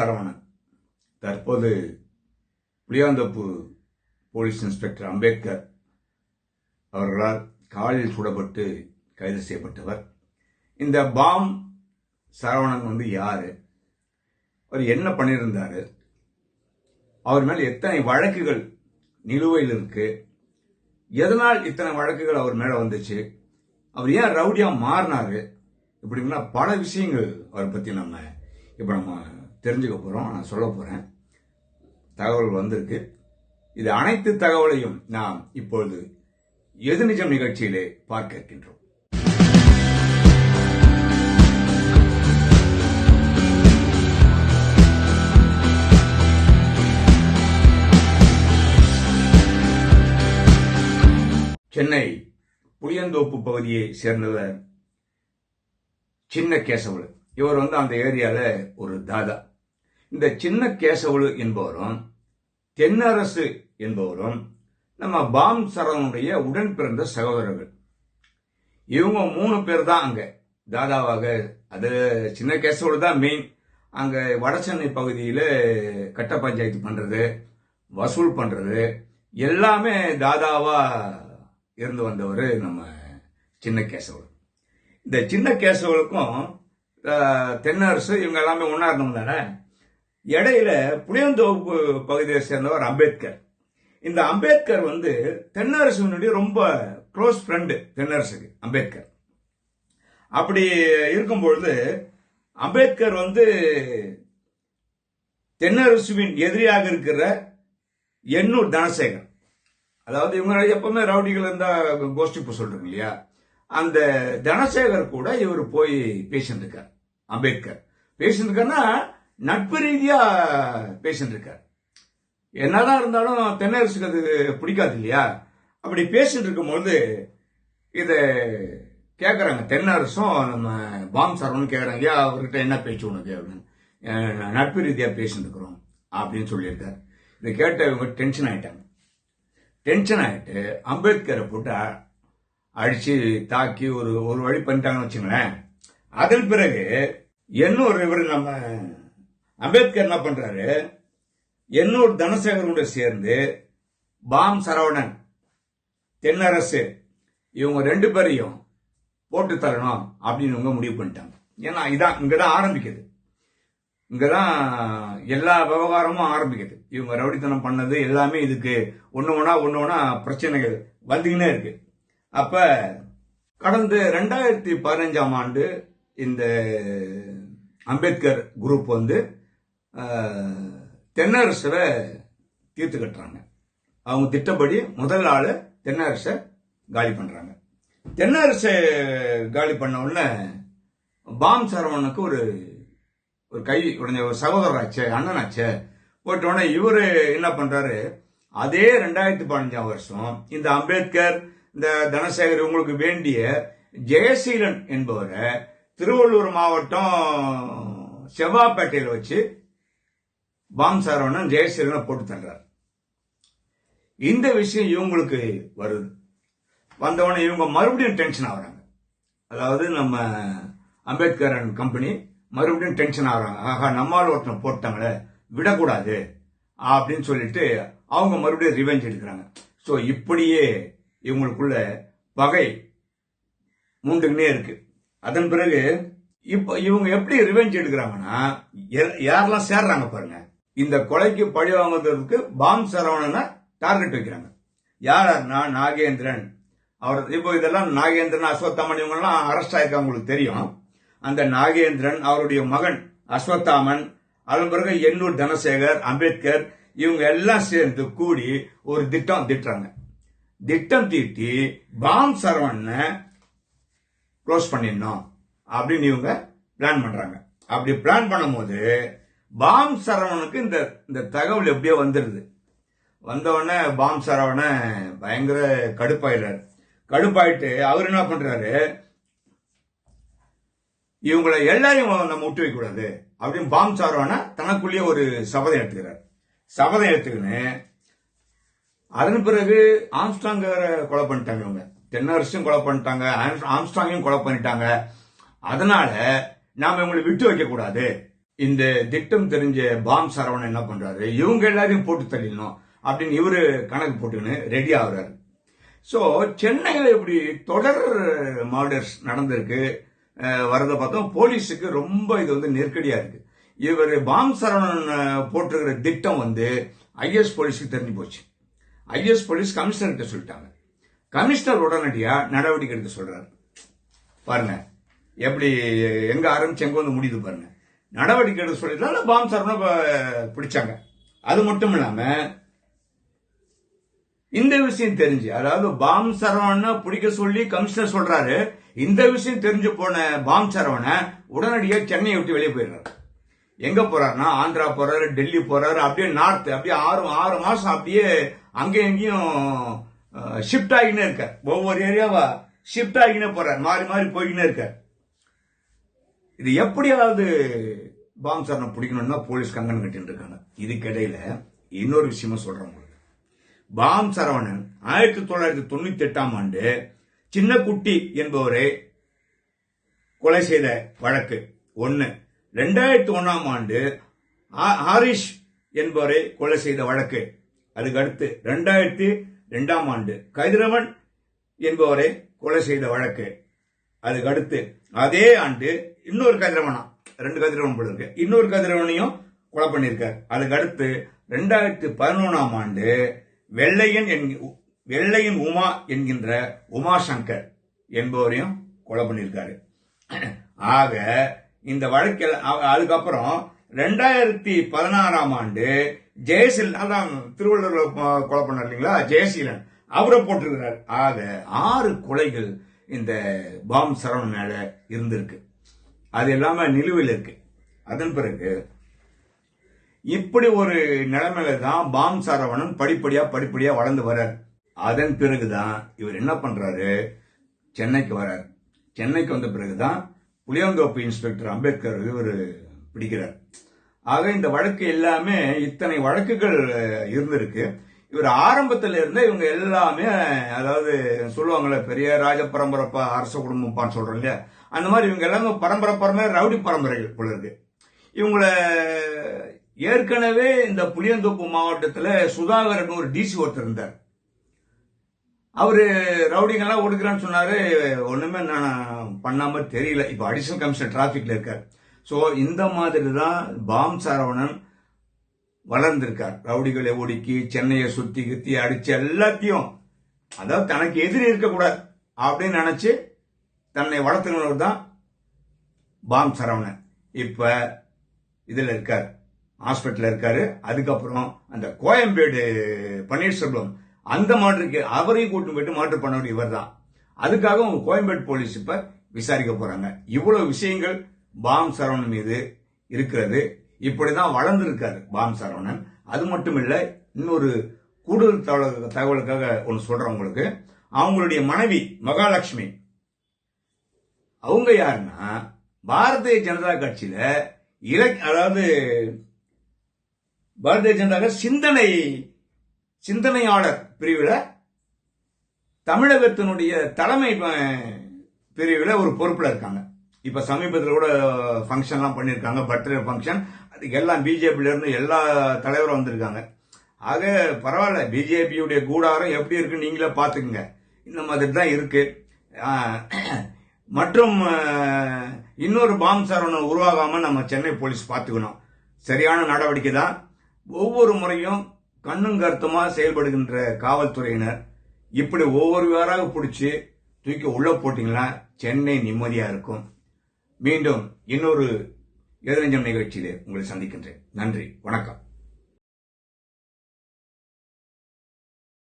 சரவணன் தற்போது Puliyanthope police inspector Ambedkar அவர்களால் காலில் சுடப்பட்டு கைது செய்யப்பட்டவர். இந்த பாம் சரவணன் யாரு, அவர் என்ன பண்ணியிருந்தாரு, அவர் மேல் எத்தனை வழக்குகள் நிலுவையில் இருக்கு, எதனால் இத்தனை வழக்குகள் அவர் மேல வந்துச்சு, அவர் ஏன் ரவுடியா மாறினாரு, இப்படின்னா பல விஷயங்கள் அவரை பத்தி நம்ம தெரிஞ்சுக்க போறோம். நான் சொல்ல போறேன். தகவல் வந்திருக்கு. இது அனைத்து தகவலையும் நாம் இப்பொழுது எது நிஜம் நிகழ்ச்சியிலே பார்க்க இருக்கின்றோம். சென்னை புளியந்தோப்பு பகுதியை சேர்ந்தவர் சின்ன கேசவலு. இவர் அந்த ஏரியால ஒரு தாதா. இந்த சின்ன கேசவலு என்பவரும் தென்னரசு என்பவரும் நம்ம பாம் சரவணனுடைய உடன் பிறந்த சகோதரர்கள். இவங்க 3 பேர் தான் அங்க தாதாவாக. அது சின்ன கேசவலு தான் மெயின். அங்க வடசென்னை பகுதியில கட்ட பஞ்சாயத்து பண்றது, வசூல் பண்றது எல்லாமே தாதாவா இருந்து வந்தவர் நம்ம சின்ன கேசவலு. இந்த சின்ன கேசவலுக்கும் தென்னரசு இவங்க எல்லாமே ஒன்னா இருந்தவங்க தானே. இடையில புளியந்தோப்பு பகுதியை சேர்ந்தவர் அம்பேத்கர். இந்த அம்பேத்கர் தென்னரசுனுடைய ரொம்ப க்ளோஸ் ஃப்ரெண்டு. தென்னரசுக்கு அம்பேத்கர். அப்படி இருக்கும்பொழுது அம்பேத்கர் தென்னரசுவின் எதிரியாக இருக்கிற எண்ணூர் தனசேகர், அதாவது இவங்க எப்பவுமே ரவுடிகள் இருந்தா கோஷ்டி பூ சொல்றீங்க இல்லையா, அந்த தனசேகர் கூட இவர் போய் பேசிட்டு இருக்கார். அம்பேத்கர் பேசிட்டு இருக்காருன்னா நட்பு ரீதியா பேசிட்டு இருக்கார். என்னதான் இருந்தாலும் தென்னரசுக்கு அது பிடிக்காது இல்லையா. அப்படி பேசிட்டு இருக்கும்போது இத கேக்குறாங்க தென்னரசும் நம்ம பாம் சரவணன் கேக்குறாங்க, ஐயா அவர்கிட்ட என்ன பேச்சு உனக்கு அப்படின்னு. நட்பு ரீதியா பேசிட்டு இருக்கிறோம் அப்படின்னு சொல்லியிருக்காரு. இதை கேட்ட இவங்க டென்ஷன் ஆயிட்டாங்க. டென்ஷன் ஆயிட்டு அம்பேத்கரை போட்டு அடிச்சு தாக்கி ஒரு வழி பண்ணிட்டாங்கன்னு வச்சுங்களேன். அதன் பிறகு இவர் நம்ம அம்பேத்கர் என்ன பண்றாரு, எண்ணூர் தனசேகரோட சேர்ந்து பாம் சரவணன், தென்னரசு இவங்க 2 பேரையும் போட்டு தரணும் அப்படின்னு இவங்க முடிவு பண்ணிட்டாங்க. ஏன்னா இங்கதான் ஆரம்பிக்குது. இங்கதான் எல்லா விவகாரமும் ஆரம்பிக்குது. இவங்க ரவுடித்தனம் பண்ணது எல்லாமே இதுக்கு ஒண்ணு பிரச்சனைகள் வந்துகினே இருக்கு. அப்ப கடந்த 2015ஆம் ஆண்டு இந்த அம்பேத்கர் குரூப் தென்னரசை தீர்த்து கட்டுறாங்க. அவங்க திட்டப்படி முதல் ஆளு தென்னரசை காலி பண்றாங்க. தென்னரசை காலி பண்ண உடனே பாம் சரவணனுக்கு ஒரு கை உடனே ஒரு சகோதரராச்சே, அண்ணனாச்சே போட்டோடனே இவரு என்ன பண்றாரு, அதே 2015ஆம் வருஷம் இந்த அம்பேத்கர் இந்த தனசேகர் இவங்களுக்கு வேண்டிய ஜெயசீலன் என்பவரை திருவள்ளூர் மாவட்டம் செவ்வாப்பேட்டையில் வச்சு பாம் சரவணன் ஜெயசீலனை போட்டு தள்ளுறார். இந்த விஷயம் இவங்களுக்கு வருது. வந்தவொடனே இவங்க மறுபடியும் டென்ஷன் ஆகுறாங்க. அதாவது நம்ம அம்பேத்கர் அண்ட் கம்பெனி மறுபடியும் டென்ஷன் ஆகுறாங்க. ஆகா, நம்மால் ஒருத்தனை போட்டாங்களே, விடக்கூடாது அப்படின்னு சொல்லிட்டு அவங்க மறுபடியும் ரிவெஞ்ச் எடுக்கிறாங்க. சோ இப்படியே இவங்களுக்குள்ள பகை மூண்டுகினே இருக்கு. அதன் பிறகு இப்ப இவங்க எப்படி ரிவெஞ்ச் எடுக்கிறாங்கன்னா, யாரெல்லாம் சேர்றாங்க பாருங்க, இந்த கொலைக்கு பழி வாங்குறதுக்கு பாம் சரவணனை டார்கெட் வைக்கிறாங்க. யாருன்னா நாகேந்திரன். அவர் இப்போ இதெல்லாம் நாகேந்திரன், அஸ்வத்தாமன் இவங்க எல்லாம் அரெஸ்ட் ஆயிருக்காங்க, உங்களுக்கு தெரியும். அந்த நாகேந்திரன், அவருடைய மகன் அஸ்வத்தாமன், அதன் பிறகு எண்ணூர் தனசேகர், அம்பேத்கர் இவங்க எல்லாம் சேர்ந்து கூடி ஒரு திட்டம் திட்டுறாங்க. திட்டம் தீட்டி பாம் சரவணனை க்ளோஸ் பண்ணிடணும் அப்படின்னு இவங்க பிளான் பண்றாங்க. அப்படி பிளான் பண்ணும்போது பாம் சரவணனுக்கு இந்த தகவல் எப்படியோ வந்துடுது. வந்தவுடனே பாம் சரவண பயங்கர கடுப்பாயிடுறாரு. கடுப்பாயிட்டு அவர் என்ன பண்றாரு, இவங்களை எல்லாரையும் நம்ம விட்டு வைக்க கூடாது அப்படின்னு பாம் சரவண தனக்குள்ளேயே ஒரு சபதம் எடுத்துக்கிறார். சபதம் எடுத்துக்கின்னு அதன் பிறகு ஆம்ஸ்டாங்க கொலை பண்ணிட்டாங்க. இவங்க தென்னரசும் கொலை பண்ணிட்டாங்க, ஆம்ஸ்டாங்கையும் கொலை பண்ணிட்டாங்க. அதனால நாம இவங்களை விட்டு வைக்க கூடாது, இந்த திட்டம் தெரிஞ்ச பாம் சரவணன் என்ன பண்றாரு, இவங்க எல்லாரையும் போட்டு தள்ளிடணும் அப்படின்னு இவரு கணக்கு போட்டுன்னு ரெடி ஆகுறாரு. சோ சென்னையில இப்படி தொடர் மர்டர்ஸ் நடந்திருக்கு. வரத பார்த்தோம், போலீஸுக்கு ரொம்ப இது வந்து நெருக்கடியா இருக்கு. இவர் பாம் சரவணன் போட்டிருக்கிற திட்டம் வந்து ஐஎஸ் போலீஸுக்கு தெரிஞ்சு போச்சு. ஐஎஸ் போலீஸ் கமிஷனர்கிட்ட சொல்லிட்டாங்க. கமிஷனர் உடனடியா நடவடிக்கை எடுக்க சொல்றாரு. பாருங்க எப்படி எங்க ஆரம்பிச்சு எங்க வந்து முடியுது பாருங்க. நடவடிக்கை எடுக்க சொல்லிட்டு பாம் சரவணனை பிடிச்சாங்க. அது மட்டும் இல்லாம இந்த விஷயம் தெரிஞ்சு, அதாவது பாம் சரவணனை பிடிக்க சொல்லி கமிஷனர் சொல்றாரு. இந்த விஷயம் தெரிஞ்சு போன பாம் சரவணனை உடனடியா சென்னையை விட்டு வெளியே போயிடுறாரு. எங்க போறாருன்னா ஆந்திரா போறாரு, டெல்லி போறாரு, அப்படியே நார்த், அப்படியே ஆறு மாசம் அப்படியே அங்கேயும் எங்கேயும் ஷிஃப்ட் ஆகினே இருக்கார். ஒவ்வொரு ஏரியாவா ஷிஃப்ட் ஆகினே போறார், மாறி மாறி போய்கினே இருக்கார். இது எப்படியாவது பாம் சரவணனை பிடிக்கணும்னா போலீஸ் கங்கணம் கட்டிட்டு இருக்காங்க. இதுக்கிடையில இன்னொரு விஷயமும் சொல்றேன். பாம் சரவணன் 1998ஆம் ஆண்டு சின்ன குட்டி என்பவரை கொலை செய்த வழக்கு ஒன்னு, 2001ஆம் ஆண்டு ஹாரிஷ் என்பவரை கொலை செய்த வழக்கு, அதுக்கு அடுத்து 2002ஆம் ஆண்டு கதிரவன் என்பவரை கொலை செய்த வழக்கு, அதுக்கு அடுத்து அதே ஆண்டு இன்னொரு கதிரவனா, 2 கதிரவன் போல இருக்கு, இன்னொரு கதிரவனையும் கொலை பண்ணிருக்கார். அதுக்கு அடுத்து 2011ஆம் ஆண்டு வெள்ளையன் உமா என்கின்ற உமாசங்கர் என்பவரையும் கொலை பண்ணியிருக்காரு. ஆக இந்த வழக்கில் அதுக்கப்புறம் 2016ஆம் ஆண்டு ஜெயசீலன், அதான் திருவள்ளூர் கொலை பண்ணார் இல்லைங்களா, ஜெயசீலன், அவரை போட்டிருக்கிறார். ஆக 6 கொலைகள் இந்த பாம் சரவணன் மேல இருந்திருக்கு. அது எல்லாமே நிலுவையில் இருக்கு. அதன் பிறகு இப்படி ஒரு நிலைமையில தான் பாம் சரவணன் படிப்படியா வளர்ந்து வர்றார். அதன் பிறகுதான் இவர் என்ன பண்றாரு, சென்னைக்கு வர்றார். சென்னைக்கு வந்த பிறகுதான் புளியந்தோப்பு இன்ஸ்பெக்டர் அம்பேத்கர் இவர் பிடிக்கிறார். ஆக இந்த வழக்கு எல்லாமே இத்தனை வழக்குகள் இருந்திருக்கு. இவர் ஆரம்பத்தில் இருந்த இவங்க எல்லாமே, அதாவது சொல்லுவாங்கல்ல பெரிய ராஜ பரம்பரை அரச குடும்பம்பான்னு சொல்றோம் இல்லையா, அந்த மாதிரி இவங்க எல்லாமே பரம்பரை ரவுடி பரம்பரைகள் போல இருக்கு. இவங்கள ஏற்கனவே இந்த புளியந்தோப்பு மாவட்டத்தில் சுதாகரன் ஒரு டிசி ஒருத்தர் இருந்தார். அவரு ரவுடிங்கெல்லாம் ஒடுக்குறான்னு சொன்னாரு. ஒண்ணுமே நான் பண்ணாம தெரியல. இப்ப அடிஷனல் கமிஷனர் டிராபிக்ல இருக்கார். சோ இந்த மாதிரி தான் பாம் சரவணன் வளர்ந்திருக்கார். ரவுடிகளை ஒடுக்கி சென்னையை சுத்தி கித்தி அடிச்சு எல்லாத்தையும், அதாவது தனக்கு எதிரி இருக்கக்கூடாது அப்படின்னு நினைச்சு தன்னை வளர்த்துனவர் தான் பாம் சரவணன். இப்ப இதுல இருக்கார், ஹாஸ்பிட்டல் இருக்காரு. அதுக்கப்புறம் அந்த கோயம்பேடு பன்னீர்செல்வம் அந்த மாற்றுக்கு அவரையும் கூட்டு போயிட்டு மாற்று பண்ணவர் இவர் தான். அதுக்காக உங்க கோயம்பேடு போலீஸ் இப்ப விசாரிக்க போறாங்க. இவ்வளவு விஷயங்கள் பாம் சரவணன் மீது இருக்கிறது. இப்படிதான் வளர்ந்திருக்காரு பாம் சரவணன். அது மட்டும் இல்ல, இன்னொரு கூடுதல் தகவலுக்காக ஒன்னு சொல்றேன் உங்களுக்கு. அவங்களுடைய மனைவி மகாலட்சுமி, அவங்க யாருன்னா பாரதிய ஜனதா கட்சியில அதாவது பாரதிய ஜனதா சிந்தனையாளர் பிரிவில் தமிழகத்தினுடைய தலைமை பிரிவில் ஒரு பொறுப்புல இருக்காங்க. இப்ப சமீபத்தில் கூட ஃபங்க்ஷன்லாம் பண்ணிருக்காங்க, பர்த்டே ஃபங்க்ஷன். அதுக்கு எல்லாம் பிஜேபியில இருந்து எல்லா தலைவரும் வந்திருக்காங்க. ஆக பரவாயில்ல, பிஜேபியுடைய கூடாரம் எப்படி இருக்கு நீங்களே பாத்துக்குங்க. இந்த மாதிரி தான் இருக்கு. மற்றும் இன்னொரு பாம் சரவணன் உருவாகாம நம்ம சென்னை போலீஸ் பாத்துக்கணும். சரியான நடவடிக்கை தான். ஒவ்வொரு முறையும் கண்ணும் கருத்துமா செயல்படுகின்ற காவல்துறையினர் இப்படி ஒவ்வொருவராக பிடிச்சி தூக்கி உள்ள போட்டீங்கன்னா சென்னை நிம்மதியா இருக்கும். மீண்டும் இன்னொரு எதிரஞ்சம் நிகழ்ச்சியிலே உங்களை சந்திக்கின்றேன். நன்றி, வணக்கம்.